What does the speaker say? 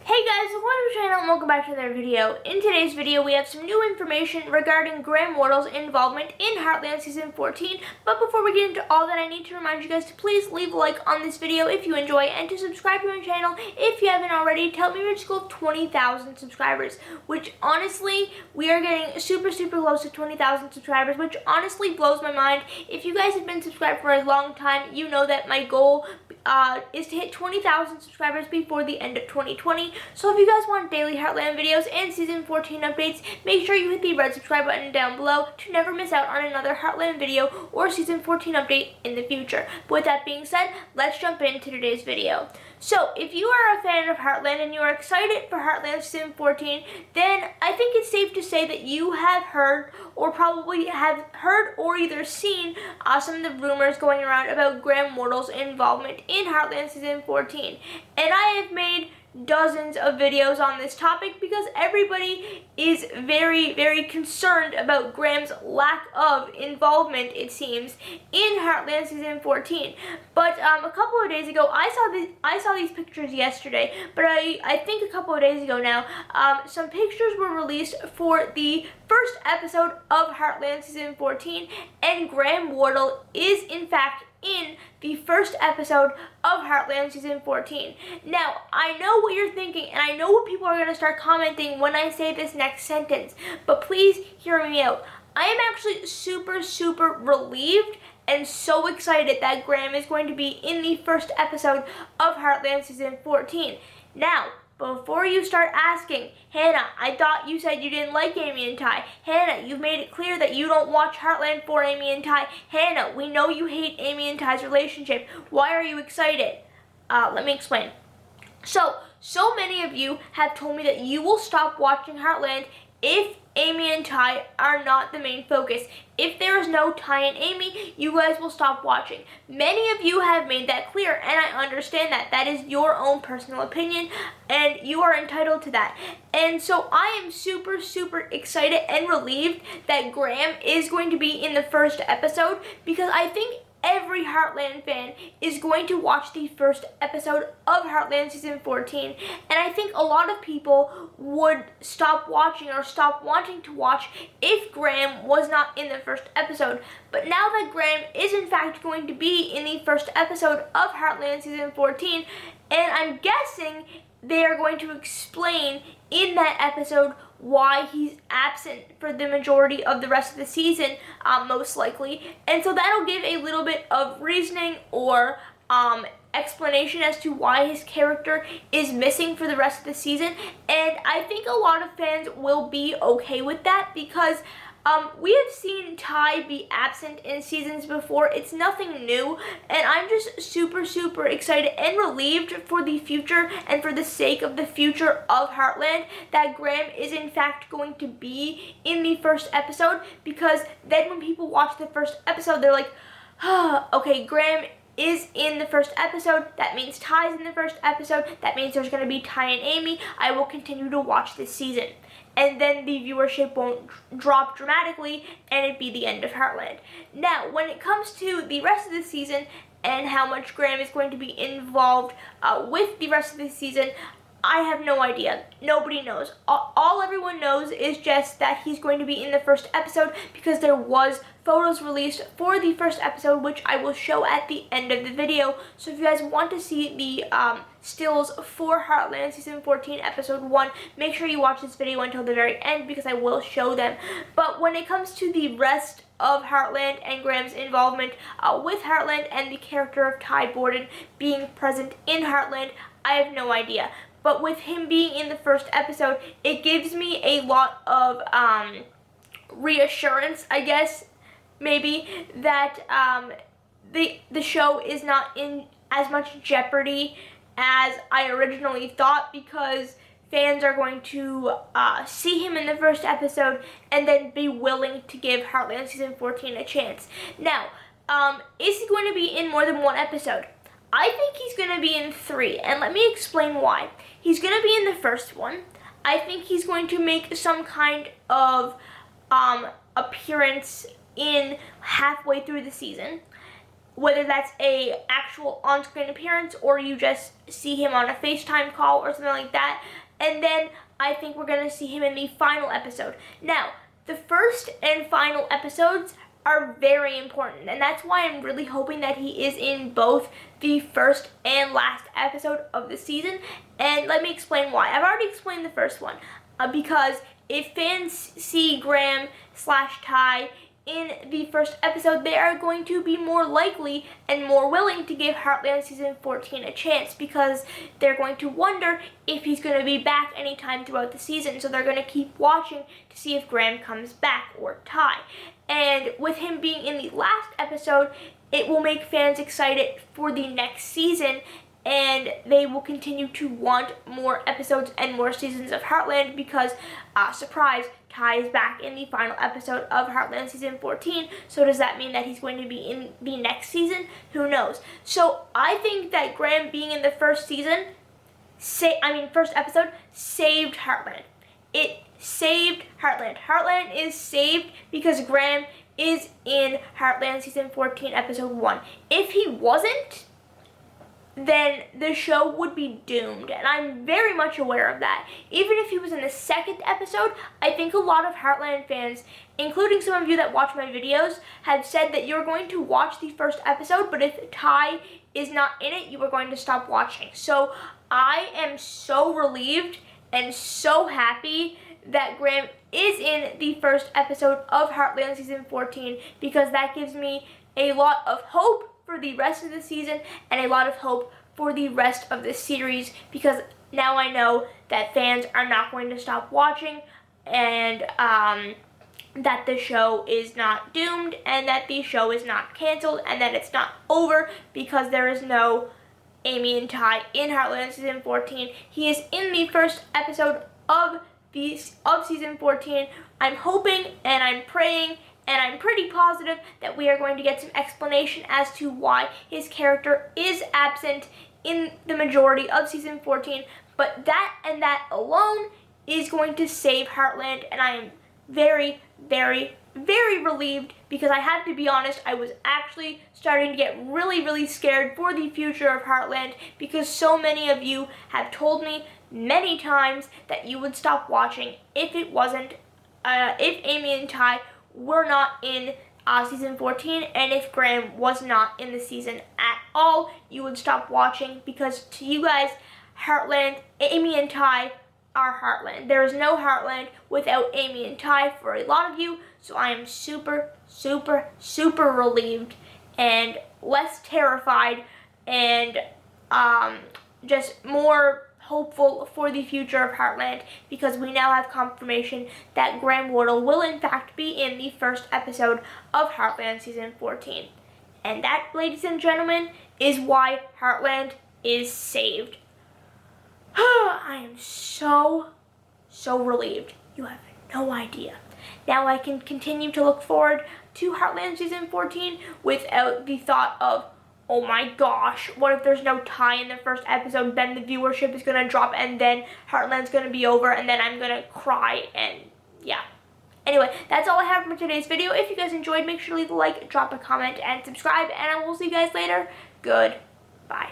Hey guys, welcome to the channel and welcome back to another video. In today's video, we have some new information regarding Graham Wardle's involvement in Heartland Season 14. But before we get into all that, I need to remind you guys to please leave a like on this video if you enjoy and to subscribe to my channel if you haven't already to help me reach goal of 20,000 subscribers. Which honestly, we are getting super close to 20,000 subscribers, which honestly blows my mind. If you guys have been subscribed for a long time, you know that my goal is to hit 20,000 subscribers before the end of 2020. So if you guys want daily Heartland videos and Season 14 updates, make sure you hit the red subscribe button down below to never miss out on another Heartland video or Season 14 update in the future. But with that being said, let's jump into today's video. So if you are a fan of Heartland and you are excited for Heartland Season 14, then I think it's safe to say that you have heard or probably have heard or either seen some of the rumors going around about Graham Wardle's involvement in Heartland Season 14. And I have made dozens of videos on this topic because everybody is very concerned about Graham's lack of involvement, it seems, in Heartland Season 14. But a couple of days ago, I saw these pictures yesterday, but I think a couple of days ago now, some pictures were released for the first episode of Heartland Season 14, and Graham Wardle is in fact in the first episode of Heartland Season 14. Now, I know what you're thinking, and I know what people are going to start commenting when I say this next sentence, but please hear me out. I am actually super relieved and so excited that Graham is going to be in the first episode of Heartland Season 14. Now, before you start asking, Hannah, I thought you said you didn't like Amy and Ty. Hannah, you've made it clear that you don't watch Heartland for Amy and Ty. Hannah, we know you hate Amy and Ty's relationship. Why are you excited? Let me explain. So many of you have told me that you will stop watching Heartland if Amy and Ty are not the main focus. If there is no Ty and Amy, you guys will stop watching. Many of you have made that clear, and I understand that. That is your own personal opinion, and you are entitled to that. And so I am super excited and relieved that Graham is going to be in the first episode, because I think every Heartland fan is going to watch the first episode of Heartland Season 14, and I think a lot of people would stop watching or stop wanting to watch if Graham was not in the first episode. But now that Graham is in fact going to be in the first episode of Heartland Season 14, and I'm guessing they are going to explain in that episode why he's absent for the majority of the rest of the season, most likely. And so that'll give a little bit of reasoning or explanation as to why his character is missing for the rest of the season. And I think a lot of fans will be okay with that, because we have seen Ty be absent in seasons before. It's nothing new, and I'm just super excited and relieved for the future and for the sake of the future of Heartland that Graham is in fact going to be in the first episode, because then when people watch the first episode, they're like, okay, Graham is in the first episode, that means Ty's in the first episode, that means there's going to be Ty and Amy, I will continue to watch this season. And then the viewership won't drop dramatically, and it'd be the end of Heartland. Now, when it comes to the rest of the season and how much Graham is going to be involved with the rest of the season, I have no idea. Nobody knows. All everyone knows is just that he's going to be in the first episode, because there was photos released for the first episode, which I will show at the end of the video. So if you guys want to see the stills for Heartland Season 14 Episode 1, make sure you watch this video until the very end, because I will show them. But when it comes to the rest of Heartland and Graham's involvement with Heartland and the character of Ty Borden being present in Heartland, I have no idea. But with him being in the first episode, it gives me a lot of reassurance, I guess, maybe, that the show is not in as much jeopardy as I originally thought, because fans are going to see him in the first episode and then be willing to give Heartland Season 14 a chance. Now, is he going to be in more than one episode? I think he's going to be in 3, and let me explain why. He's going to be in the first one. I think he's going to make some kind of appearance in halfway through the season. whether that's a actual on-screen appearance or you just see him on a FaceTime call or something like that. And then I think we're going to see him in the final episode. Now, the first and final episodes are very important, and that's why I'm really hoping that he is in both the first and last episode of the season. And let me explain why. I've already explained the first one, because if fans see Graham/Ty in the first episode, they are going to be more likely and more willing to give Heartland Season 14 a chance, because they're going to wonder if he's going to be back anytime throughout the season. So they're going to keep watching to see if Graham comes back, or Ty. And with him being in the last episode, it will make fans excited for the next season, and they will continue to want more episodes and more seasons of Heartland because, surprise, Ty is back in the final episode of Heartland Season 14. So does that mean that he's going to be in the next season? Who knows? So I think that Graham being in the first episode saved Heartland. It saved Heartland. Heartland is saved because Graham is in Heartland Season 14, Episode 1. If he wasn't, then the show would be doomed, and I'm very much aware of that. Even if he was in the second episode, I think a lot of Heartland fans, including some of you that watch my videos, have said that you're going to watch the first episode, but if Ty is not in it, you are going to stop watching. So I am so relieved and so happy that Graham is in the first episode of Heartland Season 14, because that gives me a lot of hope for the rest of the season and a lot of hope for the rest of the series, because now I know that fans are not going to stop watching, and that the show is not doomed, and that the show is not canceled, and that it's not over because there is no Amy and Ty in Heartland Season 14. He is in the first episode of Season 14. I'm hoping and I'm praying and I'm pretty positive that we are going to get some explanation as to why his character is absent in the majority of Season 14. But that and that alone is going to save Heartland, and I am very, very, very relieved, because I have to be honest, I was actually starting to get really, really scared for the future of Heartland, because so many of you have told me many times that you would stop watching if it wasn't, if Amy and Ty were not in Season 14, and if Graham was not in the season at all, you would stop watching, because to you guys, Heartland, Amy and Ty are Heartland. There is no Heartland without Amy and Ty for a lot of you, so I am super, super, super relieved and less terrified, and just more hopeful for the future of Heartland, because we now have confirmation that Graham Wardle will in fact be in the first episode of Heartland Season 14. And that, ladies and gentlemen, is why Heartland is saved. I am so, so relieved. You have no idea. Now I can continue to look forward to Heartland Season 14 without the thought of, oh my gosh, what if there's no Ty in the first episode, then the viewership is going to drop, and then Heartland's going to be over, and then I'm going to cry, and yeah. Anyway, that's all I have for today's video. If you guys enjoyed, make sure to leave a like, drop a comment, and subscribe, and I will see you guys later. Goodbye.